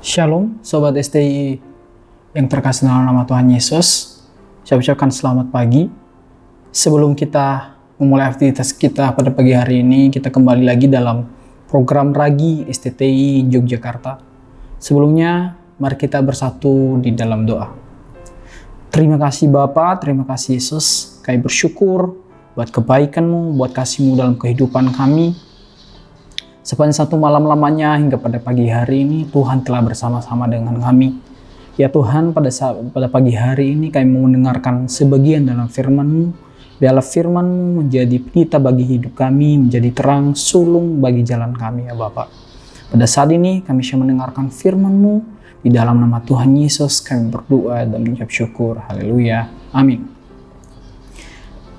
Shalom, Sobat STI yang terkasih dalam nama Tuhan Yesus. Saya ucapkan selamat pagi. Sebelum kita memulai aktivitas kita pada pagi hari ini, kita kembali lagi dalam program Ragi STTI Yogyakarta. Sebelumnya, mari kita bersatu di dalam doa. Terima kasih Bapa, terima kasih Yesus. Kami bersyukur buat kebaikan-Mu, buat kasih-Mu dalam kehidupan kami. Sepanjang satu malam lamanya hingga pada pagi hari ini, Tuhan telah bersama-sama dengan kami. Ya Tuhan, pada pagi hari ini kami mau mendengarkan sebagian dalam firman-Mu. Biarlah firman-Mu menjadi pelita bagi hidup kami, menjadi terang sulung bagi jalan kami ya Bapa. Pada saat ini kami siap mendengarkan firman-Mu. Di dalam nama Tuhan Yesus kami berdoa dan mengucap syukur. Haleluya. Amin.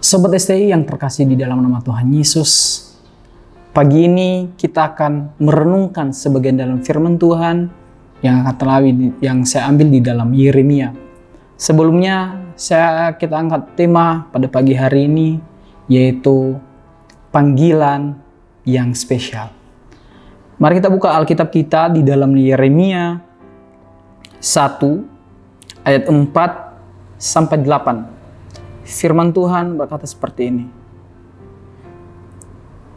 Sobat STI yang terkasih di dalam nama Tuhan Yesus, pagi ini kita akan merenungkan sebagian dalam firman Tuhan yang saya ambil di dalam Yeremia. Sebelumnya kita angkat tema pada pagi hari ini, yaitu panggilan yang spesial. Mari kita buka Alkitab kita di dalam Yeremia 1 ayat 4 sampai 8. Firman Tuhan berkata seperti ini.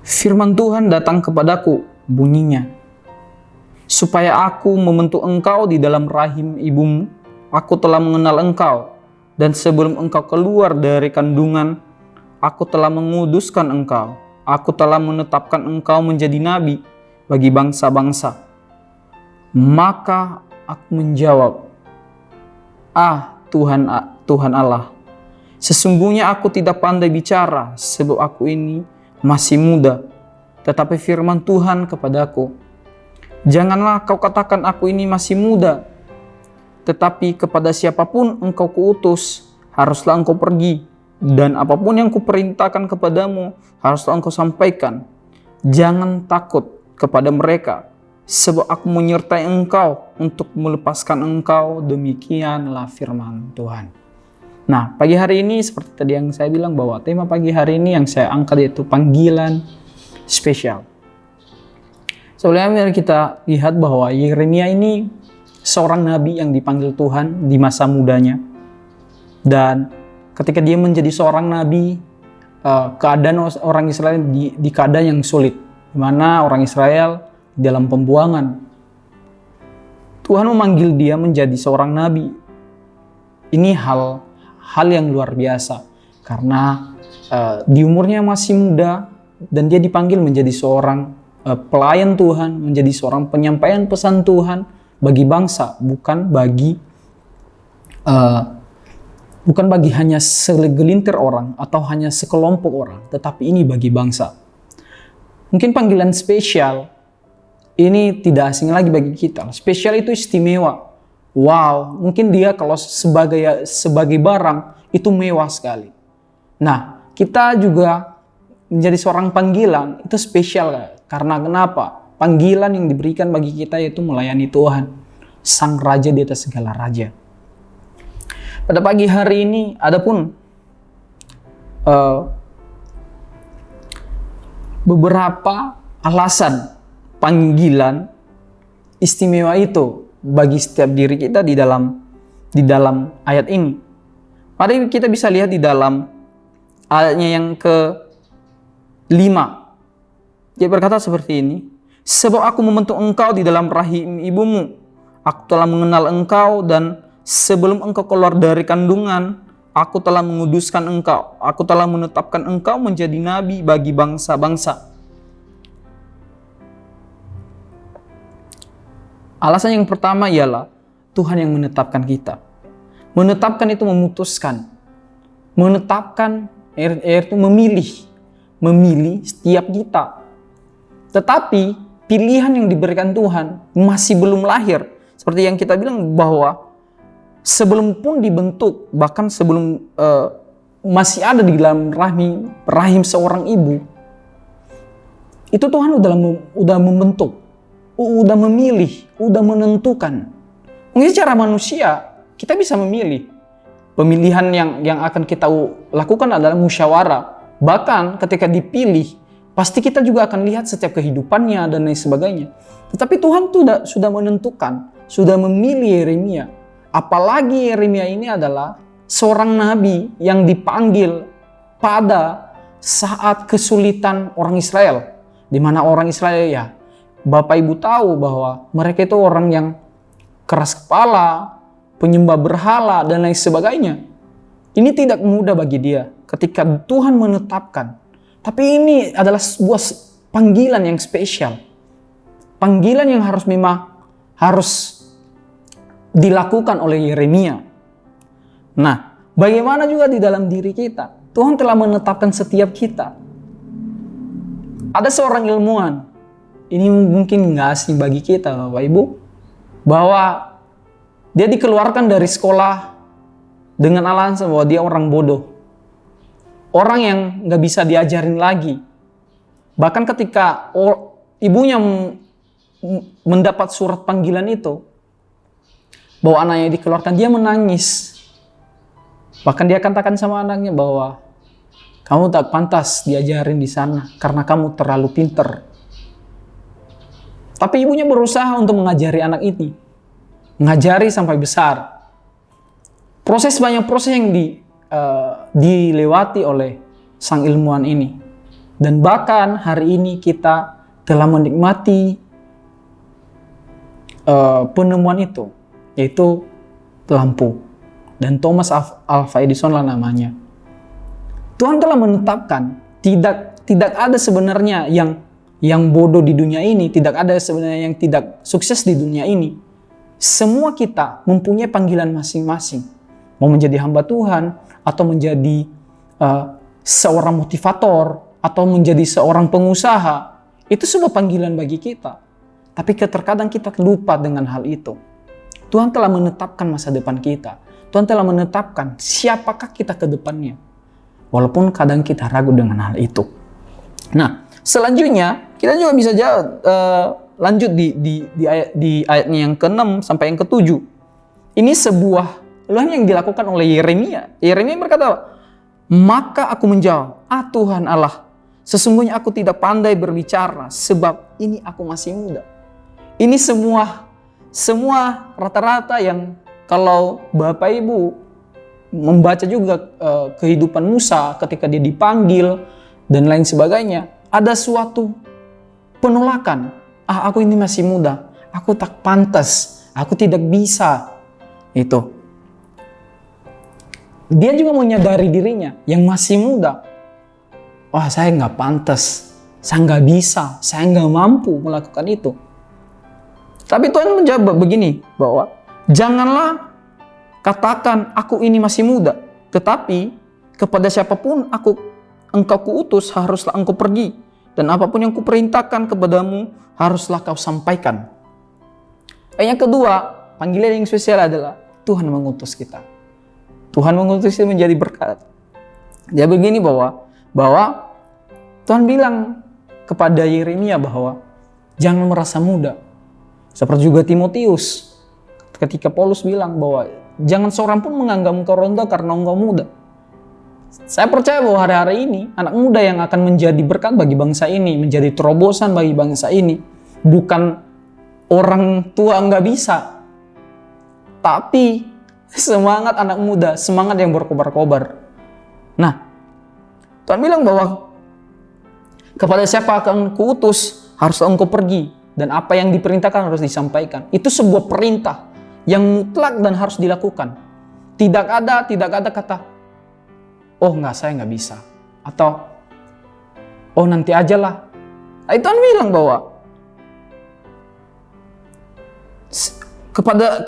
Firman Tuhan datang kepadaku, bunyinya, supaya aku membentuk engkau di dalam rahim ibumu. Aku telah mengenal engkau, dan sebelum engkau keluar dari kandungan, aku telah menguduskan engkau. Aku telah menetapkan engkau menjadi nabi bagi bangsa-bangsa. Maka aku menjawab, Tuhan Allah, sesungguhnya aku tidak pandai bicara, sebab aku ini masih muda. Tetapi firman Tuhan kepadaku, janganlah kau katakan aku ini masih muda, tetapi kepada siapapun engkau kuutus, haruslah engkau pergi, dan apapun yang kuperintahkan kepadamu, haruslah engkau sampaikan. Jangan takut kepada mereka, sebab aku menyertai engkau untuk melepaskan engkau. Demikianlah firman Tuhan. Nah, pagi hari ini seperti tadi yang saya bilang bahwa tema pagi hari ini yang saya angkat yaitu panggilan spesial. Sebelumnya mari kita lihat bahwa Yeremia ini seorang nabi yang dipanggil Tuhan di masa mudanya. Dan ketika dia menjadi seorang nabi, keadaan orang Israel di keadaan yang sulit, di mana orang Israel dalam pembuangan. Tuhan memanggil dia menjadi seorang nabi. Ini hal yang luar biasa karena di umurnya masih muda dan dia dipanggil menjadi seorang pelayan Tuhan, menjadi seorang penyampaian pesan Tuhan bagi bangsa, bukan bagi hanya segelintir orang atau hanya sekelompok orang, tetapi ini bagi bangsa. Mungkin panggilan spesial ini tidak asing lagi bagi kita. Spesial itu istimewa. Wow, mungkin dia kalau sebagai barang itu mewah sekali. Nah, kita juga menjadi seorang panggilan itu spesial. Karena kenapa? Panggilan yang diberikan bagi kita yaitu melayani Tuhan, Sang Raja di atas segala raja. Pada pagi hari ini, adapun beberapa alasan panggilan istimewa itu bagi setiap diri kita di dalam ayat ini. Mari kita bisa lihat di dalam ayatnya yang ke-5. Dia berkata seperti ini, sebab aku membentuk engkau di dalam rahim ibumu. Aku telah mengenal engkau, dan sebelum engkau keluar dari kandungan, aku telah menguduskan engkau. Aku telah menetapkan engkau menjadi nabi bagi bangsa-bangsa. Alasan yang pertama ialah Tuhan yang menetapkan kita. Menetapkan itu memutuskan. Menetapkan itu memilih setiap kita. Tetapi pilihan yang diberikan Tuhan masih belum lahir. Seperti yang kita bilang bahwa sebelum pun dibentuk, bahkan sebelum masih ada di dalam rahim seorang ibu, itu Tuhan udah membentuk. Udah memilih, udah menentukan. Mungkin secara manusia kita bisa memilih. Pemilihan yang akan kita lakukan adalah musyawarah. Bahkan ketika dipilih, Pasti kita juga akan lihat setiap kehidupannya dan lain sebagainya. Tetapi Tuhan sudah menentukan, sudah memilih Yeremia. Apalagi Yeremia ini adalah seorang nabi yang dipanggil pada saat kesulitan orang Israel. Di mana orang Israel, ya Bapak Ibu tahu bahwa mereka itu orang yang keras kepala, penyembah berhala dan lain sebagainya. Ini tidak mudah bagi dia ketika Tuhan menetapkan. Tapi ini adalah sebuah panggilan yang spesial. Panggilan yang harus dilakukan oleh Yeremia. Nah, bagaimana juga di dalam diri kita? Tuhan telah menetapkan setiap kita. Ada seorang ilmuwan, ini mungkin nggak asing bagi kita Bapak Ibu, bahwa dia dikeluarkan dari sekolah dengan alasan bahwa dia orang bodoh. Orang yang nggak bisa diajarin lagi. Bahkan ketika ibunya mendapat surat panggilan itu, bahwa anaknya dikeluarkan, dia menangis. Bahkan dia katakan sama anaknya bahwa kamu tak pantas diajarin di sana karena kamu terlalu pinter. Tapi ibunya berusaha untuk mengajari anak ini. Mengajari sampai besar. Banyak proses yang dilewati oleh sang ilmuwan ini. Dan bahkan hari ini kita telah menikmati penemuan itu, yaitu lampu. Dan Thomas Alva Edison lah namanya. Tuhan telah menetapkan tidak ada sebenarnya yang bodoh di dunia ini, tidak ada sebenarnya yang tidak sukses di dunia ini. Semua kita mempunyai panggilan masing-masing. Mau menjadi hamba Tuhan, atau menjadi seorang motivator, atau menjadi seorang pengusaha. Itu sebuah panggilan bagi kita. Tapi terkadang kita lupa dengan hal itu. Tuhan telah menetapkan masa depan kita. Tuhan telah menetapkan siapakah kita ke depannya. Walaupun kadang kita ragu dengan hal itu. Nah, selanjutnya kita juga bisa lanjut di ayatnya yang ke-6 sampai yang ke-7. Ini sebuah ulangan yang dilakukan oleh Yeremia. Yeremia berkata, maka aku menjawab, Tuhan Allah, sesungguhnya aku tidak pandai berbicara sebab ini aku masih muda. Ini semua rata-rata yang kalau Bapak Ibu membaca juga kehidupan Musa ketika dia dipanggil dan lain sebagainya, ada suatu penolakan. Aku ini masih muda, aku tak pantas, aku tidak bisa. Itu. Dia juga menyadari dirinya yang masih muda. Saya nggak pantas, saya nggak bisa, saya nggak mampu melakukan itu. Tapi Tuhan menjawab begini, bahwa janganlah katakan aku ini masih muda, tetapi kepada siapapun engkau kuutus haruslah engkau pergi, dan apapun yang kuperintahkan kepadamu haruslah kau sampaikan. Yang kedua, panggilan yang spesial adalah Tuhan mengutus kita. Tuhan mengutus kita menjadi berkat. Dia begini bahwa Tuhan bilang kepada Yeremia bahwa jangan merasa muda. Seperti juga Timotius ketika Paulus bilang bahwa jangan seorang pun menganggap engkau ronda karena engkau muda. Saya percaya bahwa hari-hari ini anak muda yang akan menjadi berkat bagi bangsa ini, menjadi terobosan bagi bangsa ini, bukan orang tua nggak bisa, tapi semangat anak muda, semangat yang berkobar-kobar. Nah, Tuhan bilang bahwa kepada siapa akan kuutus harus engkau pergi, dan apa yang diperintahkan harus disampaikan. Itu sebuah perintah yang mutlak dan harus dilakukan. Tidak ada kata, saya nggak bisa, atau nanti aja lah. Tuhan bilang bahwa kepada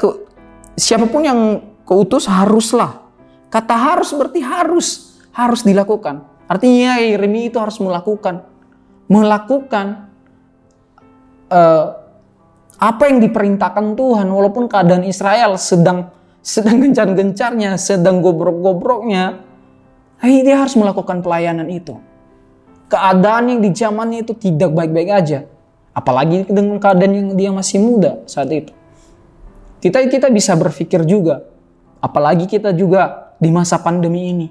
siapapun yang keutus haruslah. Kata harus berarti harus dilakukan. Artinya Yeremia itu harus melakukan apa yang diperintahkan Tuhan, walaupun keadaan Israel sedang gencar-gencarnya, sedang gobrok-gobroknya, dia harus melakukan pelayanan itu. Keadaan yang di zamannya itu tidak baik-baik aja, apalagi dengan keadaan yang dia masih muda saat itu. Kita bisa berpikir juga, apalagi kita juga di masa pandemi ini.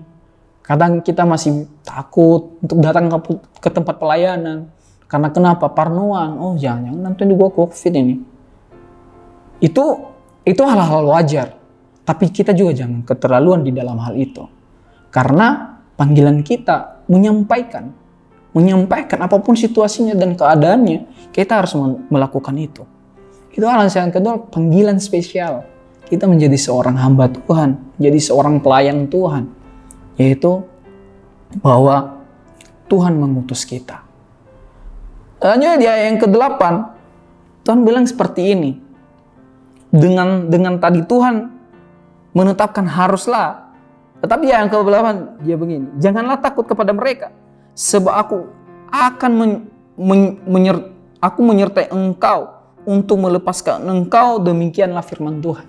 Kadang kita masih takut untuk datang ke tempat pelayanan. Karena kenapa? Parnoan. Oh jangan nanti gua COVID ini. Itu hal-hal wajar. Tapi kita juga jangan keterlaluan di dalam hal itu. Karena panggilan kita menyampaikan apapun situasinya dan keadaannya, kita harus melakukan itu. Itu alasan yang kedua, panggilan spesial. Kita menjadi seorang hamba Tuhan, menjadi seorang pelayan Tuhan. Yaitu bahwa Tuhan mengutus kita. Lanjut di ayat yang ke-8, Tuhan bilang seperti ini. Dengan tadi Tuhan menetapkan haruslah, tetapi yang ke-8 dia begini, janganlah takut kepada mereka, sebab aku akan menyertai engkau untuk melepaskan engkau, demikianlah firman Tuhan.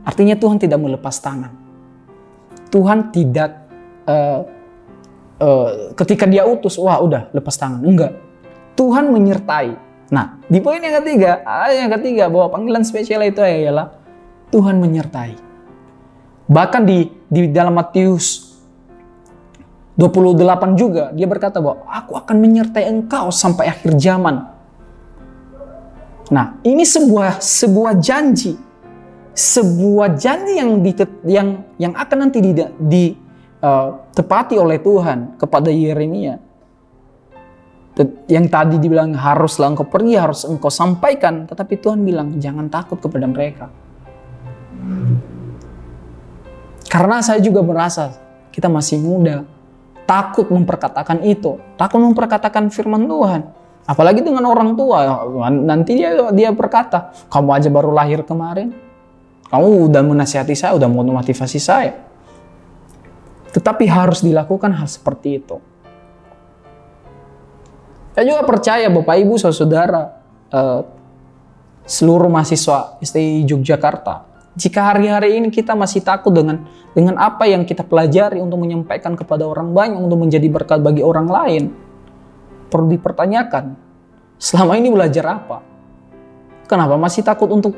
Artinya Tuhan tidak melepas tangan. Tuhan tidak ketika dia utus, wah udah lepas tangan. Enggak. Tuhan menyertai. Nah, di poin yang ketiga bahwa panggilan spesial itu ialah Tuhan menyertai. Bahkan di dalam Matius 28 juga dia berkata bahwa aku akan menyertai engkau sampai akhir zaman. Nah, ini sebuah janji. Sebuah janji yang akan nanti ditepati oleh Tuhan kepada Yeremia. Yang tadi dibilang haruslah engkau pergi, harus engkau sampaikan, tetapi Tuhan bilang jangan takut kepada mereka. Karena saya juga merasa kita masih muda, takut memperkatakan itu, takut memperkatakan firman Tuhan. Apalagi dengan orang tua, nanti dia berkata, kamu aja baru lahir kemarin, kamu udah menasihati saya, udah mau motivasi saya. Tetapi harus dilakukan hal seperti itu. Saya juga percaya Bapak Ibu Saudara, seluruh mahasiswa STI Yogyakarta, jika hari-hari ini kita masih takut dengan apa yang kita pelajari untuk menyampaikan kepada orang banyak, untuk menjadi berkat bagi orang lain, perlu dipertanyakan, selama ini belajar apa? Kenapa masih takut untuk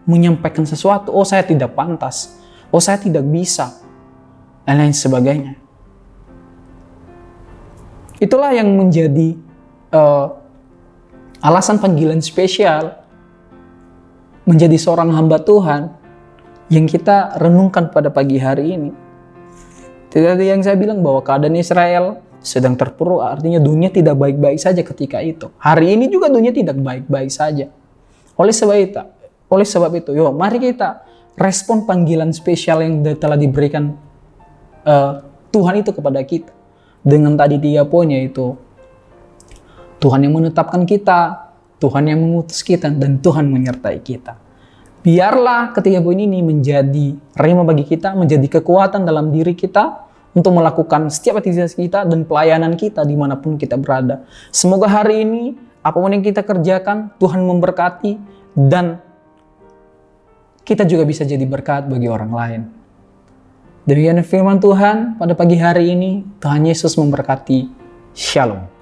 menyampaikan sesuatu? Oh saya tidak pantas, oh saya tidak bisa, dan lain sebagainya. Itulah yang menjadi alasan panggilan spesial menjadi seorang hamba Tuhan yang kita renungkan pada pagi hari ini. Tidak ada yang saya bilang bahwa keadaan Israel sedang terpuruk, artinya dunia tidak baik-baik saja ketika itu. Hari ini juga dunia tidak baik-baik saja. Oleh sebab itu, yuk mari kita respon panggilan spesial yang telah diberikan Tuhan itu kepada kita. Dengan tadi 3 poin, yaitu Tuhan yang menetapkan kita, Tuhan yang mengutus kita, dan Tuhan menyertai kita. Biarlah ketiga poin ini menjadi rema bagi kita, menjadi kekuatan dalam diri kita untuk melakukan setiap aktivitas kita dan pelayanan kita dimanapun kita berada. Semoga hari ini apapun yang kita kerjakan, Tuhan memberkati dan kita juga bisa jadi berkat bagi orang lain. Demikian firman Tuhan pada pagi hari ini. Tuhan Yesus memberkati. Shalom.